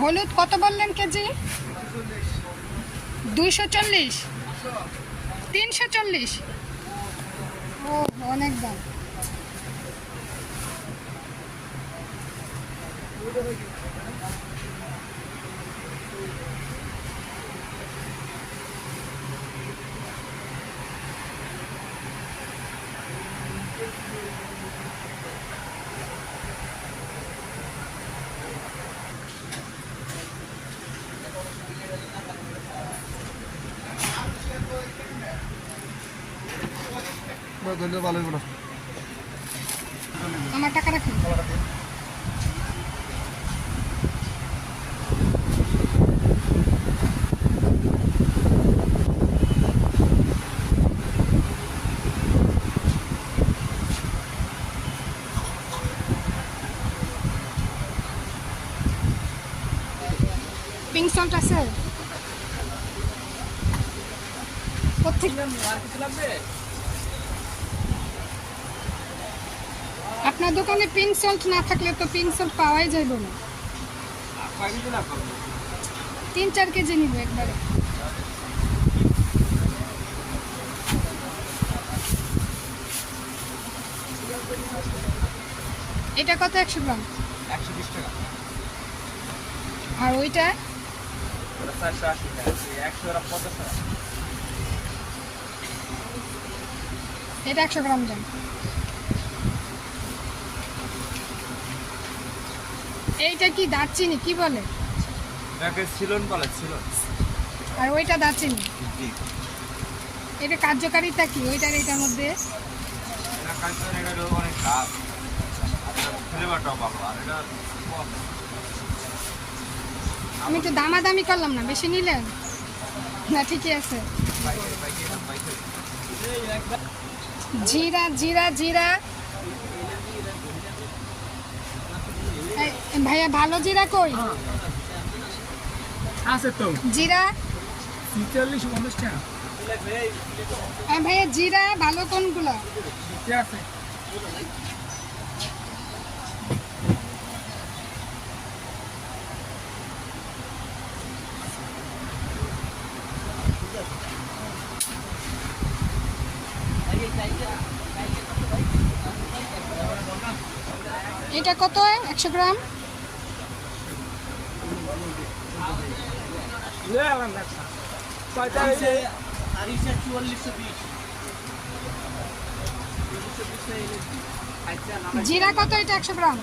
হলুদ কত বললেন কেজি? 240, 340। ও অনেক দাম। আমার টাকা রাখুন। পিঙ্ক সল্ট আছে কোত্থেকে? আপনার দোকানে পিঙ্ক সল্ট না থাকলে তো পিঙ্ক সল্ট পাওয়াই যাইব না। 3-4 কেজি নিব একবারে। এটা কত? 100 গ্রাম 120 টাকা। আর ওইটা 480 টাকা। 150 টাকা। এটা 100 গ্রাম দেন। এইটা কি দারচিনি কি বলে? এটাকে সিলন বলে, সিলন। আর ওইটা দারচিনি। জি। এটা কার্যকারিতা কি ওইটার এইটার মধ্যে? এটা কার্যকারিতা অনেক দাম। ফ্লেভারটাও ভালো। আর এটা কম। আমি তো দামাদামি করলাম না, বেশি নিলেন না? ঠিকই আছে। জিরা জিরা জিরা ভাইয়া ভালো জিরা কই আছে তো জিরা? 40-50 টাকা ভাইয়া জিরা ভালো কোনগুলো? আছে। এটা কত? 100 গ্রাম। জিরা কত এটা? 100 গ্রাম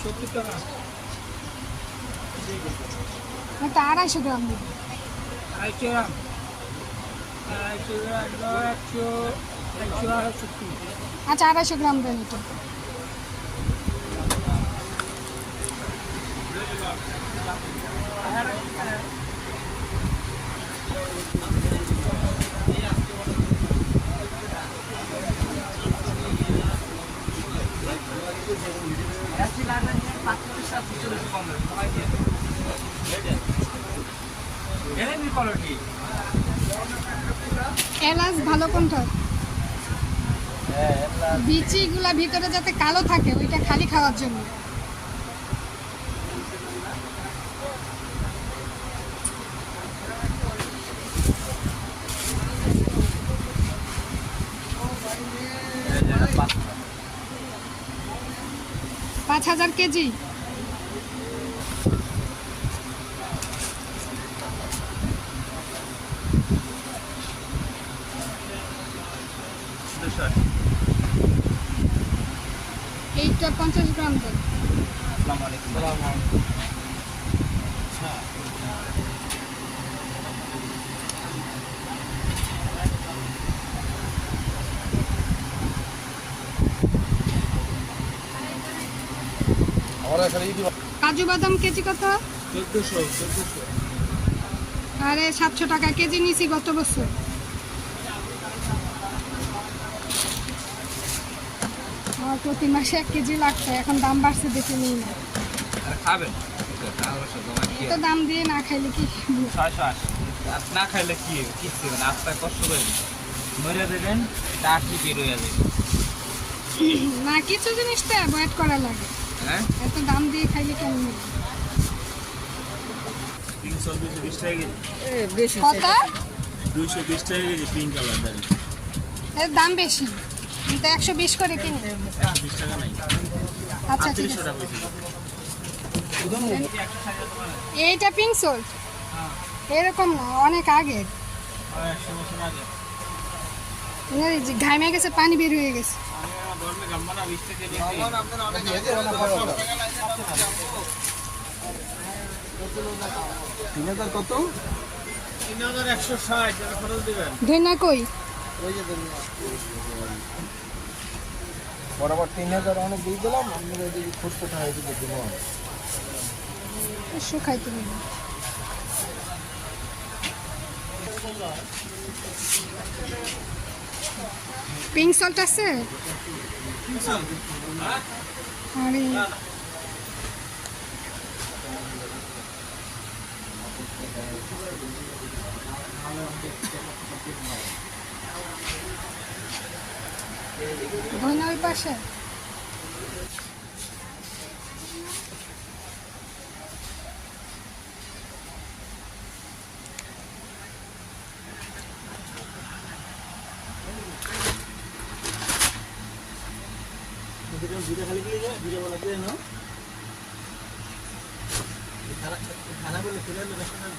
70 টাকা। এটা 250 গ্রাম দিন। 250 গ্রাম 170। আচ্ছা 250 গ্রাম দেন এটা। এলাচ ভালো কোনটা? বিচিগুলা ভিতরে যাতে কালো থাকে ওইটা খালি খাওয়ার জন্য। পাঁচ 5000 কেজি। এইটা 50 গ্রাম দেন। আসসালামু আলাইকুম। কাজু বাদাম কেজি কত? 1400। আরে 700 টাকা কেজি নিছি গত বছর। আমার প্রতি মাসে 1 কেজি লাগতো, এখন দাম বাড়ছে দেখে নিই না। খাবেন তো দাম দিয়ে না খাইলে কি? 680 না খাইলে কি কিচ্ছু না। আপনার কষ্ট করে মরে দেবেন, টাকি বের হয়ে যাবে। না কিছু জিনিস তো অ্যাভয়েড করা লাগে। হ্যাঁ এত দাম দিয়ে খাইলে কেমন হবে? পিঙ্ক সল 220 টাকা কেজি কত? 220 টাকা কেজি পিঙ্ক কালার দাঁড়ি এর দাম বেশি, কিন্তু 120 করে কিনি। 20 টাকা নাই আচ্ছা ঠিক 38 আছে। টাকা হয়েছে এইটা পিঙ্ক সল্ট এরকম না, অনেক আগের। 100 বছর আগে এই যে ঘামে গেছে, পানি বের হয়ে গেছে। গরমে গাম্মা না 20 টাকা কেজি কত? 3160 টাকা খরচ দিবেন ধন্যা কই? বরাবর 3000 অনেক দিয়ে দিলাম, আপনারা যদি খুব কোথায় হয়েছে দেখুন। শুকাইতে হবে। পিঙ্ক সল্ট আছে? আরে ধন্যা ওই পাশে। দুটো খালি দিয়ে দুটো বলা দিয়ে নাও খানা বলে ফেলে রেস্টুরেন্ট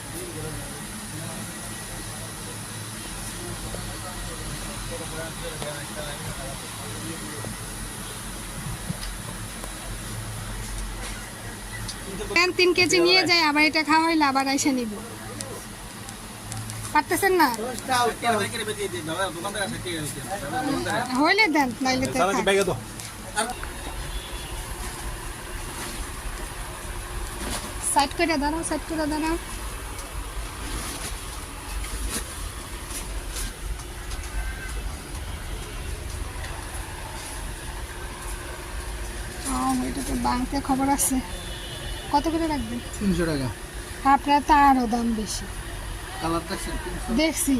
প্যান 3 কেজি নিয়ে যায়, আবার এটা খাওয়াইলে আবার আইসা নিব। পারতেছেন না? হইলে দেন, নাইলে তো খাই। সাইড করে দাঁড়াও, সাইড করে দাঁড়াও। এটা তো বাংতে খবর আছে। কত করে রাখবেন? 300 টাকা। আপনার তো আরও দাম বেশি কালারটা দেখছি।